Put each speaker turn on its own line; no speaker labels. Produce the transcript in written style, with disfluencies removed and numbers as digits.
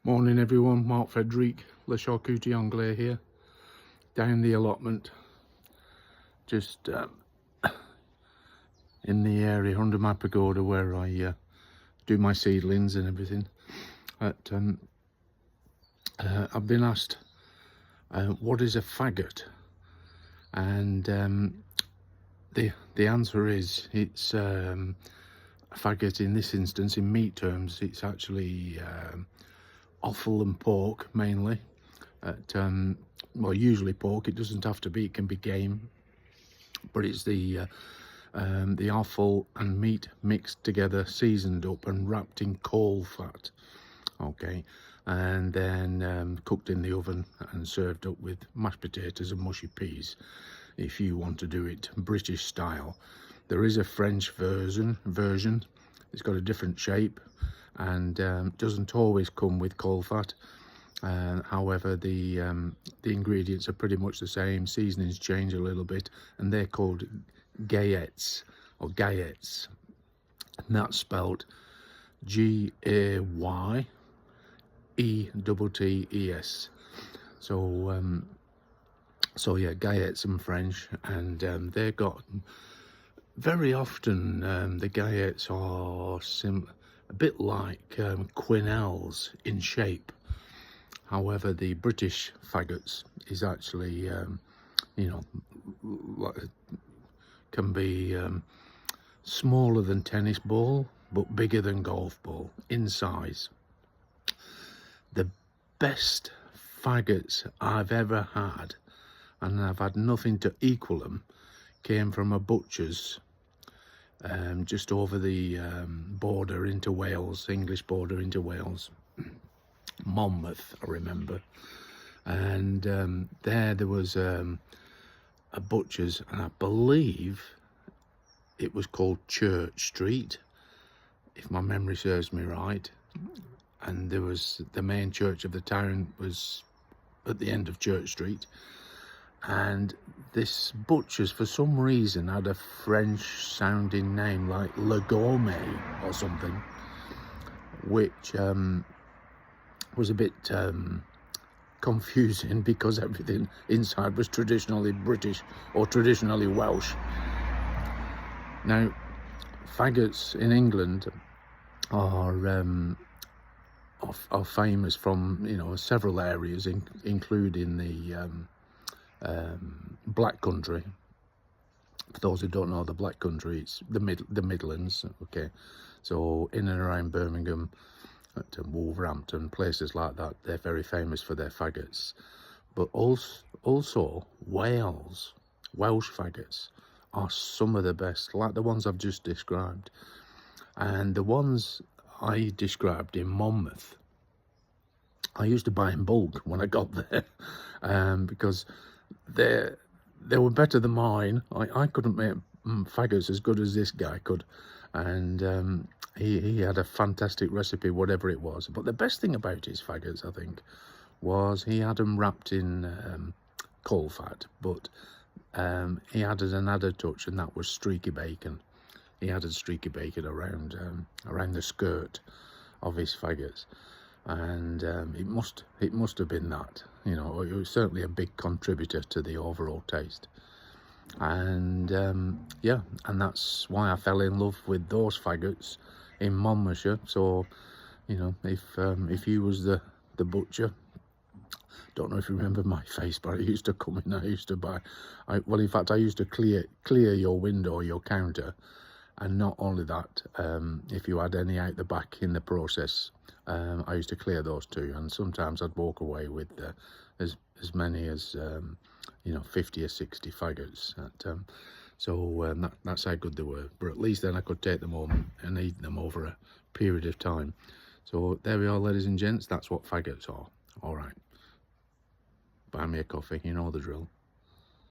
Morning everyone, Mark Frederic, Le Charcuterie Anglais here, down the allotment, just in the area under my pagoda where I do my seedlings and everything. I've been asked what is a faggot, and the answer is it's a faggot in this instance. In meat terms, it's actually offal and pork mainly. Well, usually pork. It doesn't have to be, it can be game, but it's the offal and meat mixed together, seasoned up and wrapped in coal fat, okay, and then cooked in the oven and served up with mashed potatoes and mushy peas, if you want to do it British style. There is a French version. It's got a different shape and doesn't always come with coal fat. However, the ingredients are pretty much the same. Seasonings change a little bit, and they're called gayettes or gayettes, and that's spelled G-A-Y-E-T-T-E-S. So yeah, gayettes in French, and they've got very often the gayettes are a bit like quenelles in shape. However, the British faggots is actually, can be smaller than tennis ball, but bigger than golf ball in size. The best faggots I've ever had, and I've had nothing to equal them, came from a butcher's just over the border into Wales, English border into Wales, Monmouth, I remember. And there was a butcher's, and I believe it was called Church Street, if my memory serves me right. And there was the main church of the town was at the end of Church Street. And this butcher's, for some reason, had a French sounding name like Le Gourmet or something, which was a bit confusing because everything inside was traditionally British or traditionally Welsh. Now, faggots in England are famous from several areas, including the Black Country. For those who don't know, the Black Country, it's the Midlands, okay, so in and around Birmingham, Wolverhampton, places like that, they're very famous for their faggots. But also Wales, Welsh faggots are some of the best, like the ones I've just described. And the ones I described in Monmouth, I used to buy in bulk when I got there, because they were better than mine. I couldn't make faggots as good as this guy could, and he had a fantastic recipe, whatever it was. But the best thing about his faggots, I think, was he had them wrapped in coal fat, but he added an added touch, and that was streaky bacon. He added streaky bacon around the skirt of his faggots, and it must have been that. It was certainly a big contributor to the overall taste. And yeah, and that's why I fell in love with those faggots in Monmouthshire. So if you was the butcher, don't know if you remember my face, but I used to come in, I used to buy, well, in fact, I used to clear your window, your counter. And not only that, if you had any out the back in the process, I used to clear those too. And sometimes I'd walk away with as many as 50 or 60 faggots. That's how good they were. But at least then I could take them home and eat them over a period of time. So there we are, ladies and gents. That's what faggots are. All right. Buy me a coffee. You know the drill.